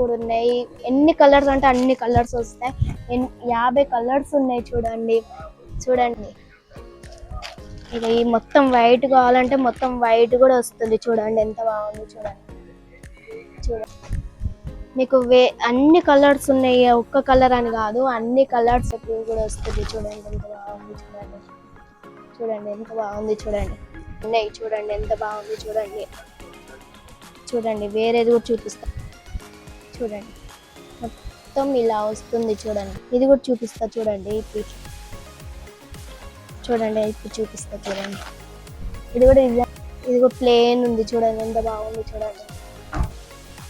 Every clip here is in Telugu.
కూడా ఉన్నాయి. ఎన్ని కలర్స్ అంటే అన్ని కలర్స్ వస్తాయి. 50 కలర్స్ ఉన్నాయి చూడండి. చూడండి ఇక ఈ మొత్తం వైట్ కావాలంటే మొత్తం వైట్ కూడా వస్తుంది. చూడండి ఎంత బాగుంది. చూడండి చూడండి మీకు అన్ని కలర్స్ ఉన్నాయి. ఒక్క కలర్ అని కాదు, అన్ని కలర్స్ కూడా వస్తుంది. చూడండి ఎంత బాగుంది. చూడండి చూడండి ఎంత బాగుంది. చూడండి ఉన్నాయి. చూడండి ఎంత బాగుంది. చూడండి చూడండి వేరేది కూడా చూపిస్తా. చూడండి మొత్తం ఇలా వస్తుంది. చూడండి ఇది కూడా చూపిస్తా. చూడండి ఇప్పుడు చూడండి ఇప్పుడు చూపిస్తా. చూడండి ఇది కూడా ఇది కూడా ప్లేన్ ఉంది. చూడండి ఎంత బాగుంది. చూడండి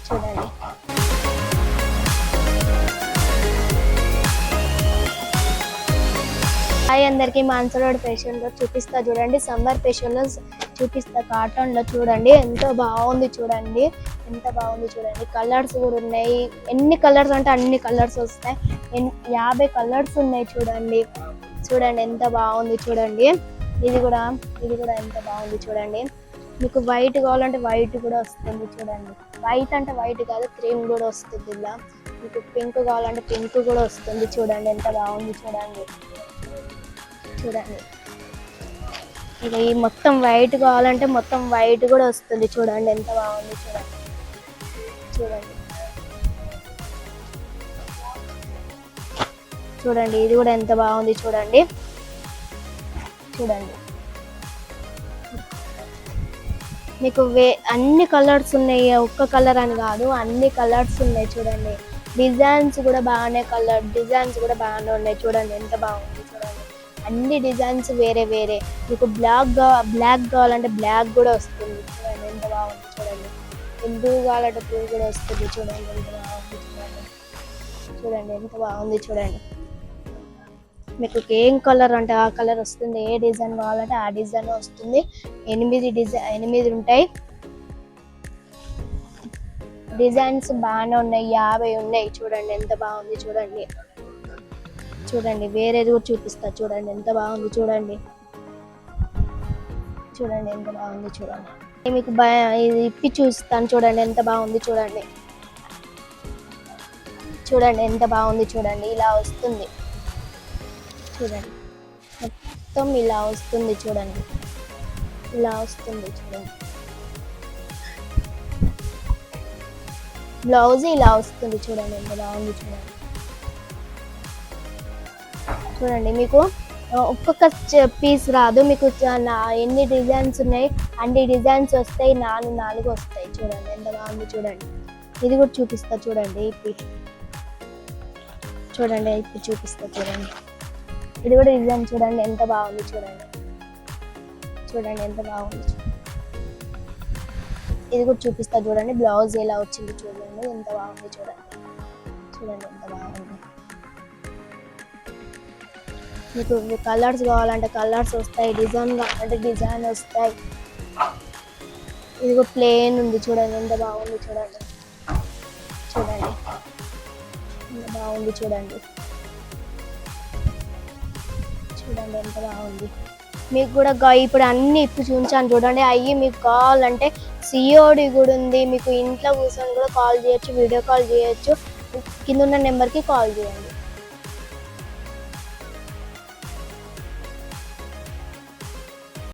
చూడండి హాయ్ అందరికి మాన్సరోడ్ ఫ్యాషన్ లో చూపిస్తా. చూడండి సమ్మర్ ఫ్యాషన్ లో చూపిస్తా. కాటన్ లో చూడండి ఎంత బాగుంది. చూడండి ఎంత బాగుంది. చూడండి కలర్స్ కూడా ఉన్నాయి. ఎన్ని కలర్స్ అంటే అన్ని కలర్స్ వస్తాయి. 50 కలర్స్ ఉన్నాయి. చూడండి చూడండి ఎంత బాగుంది. చూడండి ఇది కూడా ఎంత బాగుంది. చూడండి మీకు వైట్ కావాలంటే వైట్ కూడా వస్తుంది. చూడండి వైట్ అంటే వైట్ కాదు, క్రీమ్ కూడా వస్తుంది. ఇలా మీకు పింక్ కావాలంటే పింక్ కూడా వస్తుంది. చూడండి ఎంత బాగుంది. చూడండి చూడండి ఇక ఈ మొత్తం వైట్ కావాలంటే మొత్తం వైట్ కూడా వస్తుంది. చూడండి ఎంత బాగుంది. చూడండి చూడండి చూడండి ఇది కూడా ఎంత బాగుంది. చూడండి చూడండి మీకు అన్ని కలర్స్ ఉన్నాయి. ఒక్క కలర్ అని కాదు, అన్ని కలర్స్ ఉన్నాయి. చూడండి డిజైన్స్ కూడా డిజైన్స్ కూడా బాగానే ఉన్నాయి. చూడండి ఎంత బాగుంది. చూడండి అన్ని డిజైన్స్ వేరే వేరే. మీకు బ్లాక్ కావాలంటే బ్లాక్ కూడా వస్తుంది. చూడండి ఎంత బాగుంది. చూడండి బ్లూ కావాలంటే బ్లూ కూడా వస్తుంది. చూడండి ఎంత బాగుంది. చూడండి చూడండి ఎంత బాగుంది. చూడండి మీకు ఏం కలర్ అంటే ఆ కలర్ వస్తుంది. ఏ డిజైన్ కావాలంటే ఆ డిజైన్ వస్తుంది. 8 ఉంటాయి. డిజైన్స్ బాగానే ఉన్నాయి. 50 ఉన్నాయి. చూడండి ఎంత బాగుంది. చూడండి చూడండి వేరేది కూడా చూపిస్తా. చూడండి ఎంత బాగుంది. చూడండి చూడండి ఎంత బాగుంది. చూడండి మీకు ఇది ఇప్పి చూస్తాను. చూడండి ఎంత బాగుంది. చూడండి చూడండి ఎంత బాగుంది. చూడండి ఇలా వస్తుంది. చూడండి మొత్తం ఇలా వస్తుంది. చూడండి ఇలా వస్తుంది. చూడండి బ్లౌజ్ ఇలా వస్తుంది. చూడండి ఎంత బాగుంది. చూడండి చూడండి మీకు ఒక్కొక్క పీస్ రాదు. మీకు ఎన్ని డిజైన్స్ ఉన్నాయి అన్ని డిజైన్స్ వస్తాయి. 4 వస్తాయి. చూడండి ఎంత బాగుంది. చూడండి ఇది కూడా చూపిస్తా. చూడండి ఇప్పుడు చూపిస్తా. చూడండి ఇది కూడా డిజైన్ చూడండి ఎంత బాగుంది. చూడండి చూడండి ఎంత బాగుంది. ఇది కూడా చూపిస్తా. చూడండి బ్లౌజ్ ఎలా వచ్చింది. చూడండి ఎంత బాగుంది. చూడండి చూడండి ఎంత బాగుంది. మీకు కలర్స్ కావాలంటే కలర్స్ వస్తాయి. డిజైన్ కావాలంటే డిజైన్ వస్తాయి. ఇది కూడా ప్లేన్ ఉంది. చూడండి ఎంత బాగుంది. చూడండి చూడండి ఎంత బాగుంది. చూడండి చూడండి ఎంత బాగుంది. మీకు కూడా ఇప్పుడు అన్ని ఇప్పుడు చూపించాను. చూడండి అవి మీకు కావాలంటే సిఓడి కూడా ఉంది. మీకు ఇంట్లో కూర్చొని కూడా కాల్ చేయొచ్చు, వీడియో కాల్ చేయొచ్చు. కింద ఉన్న నెంబర్కి కాల్ చేయండి.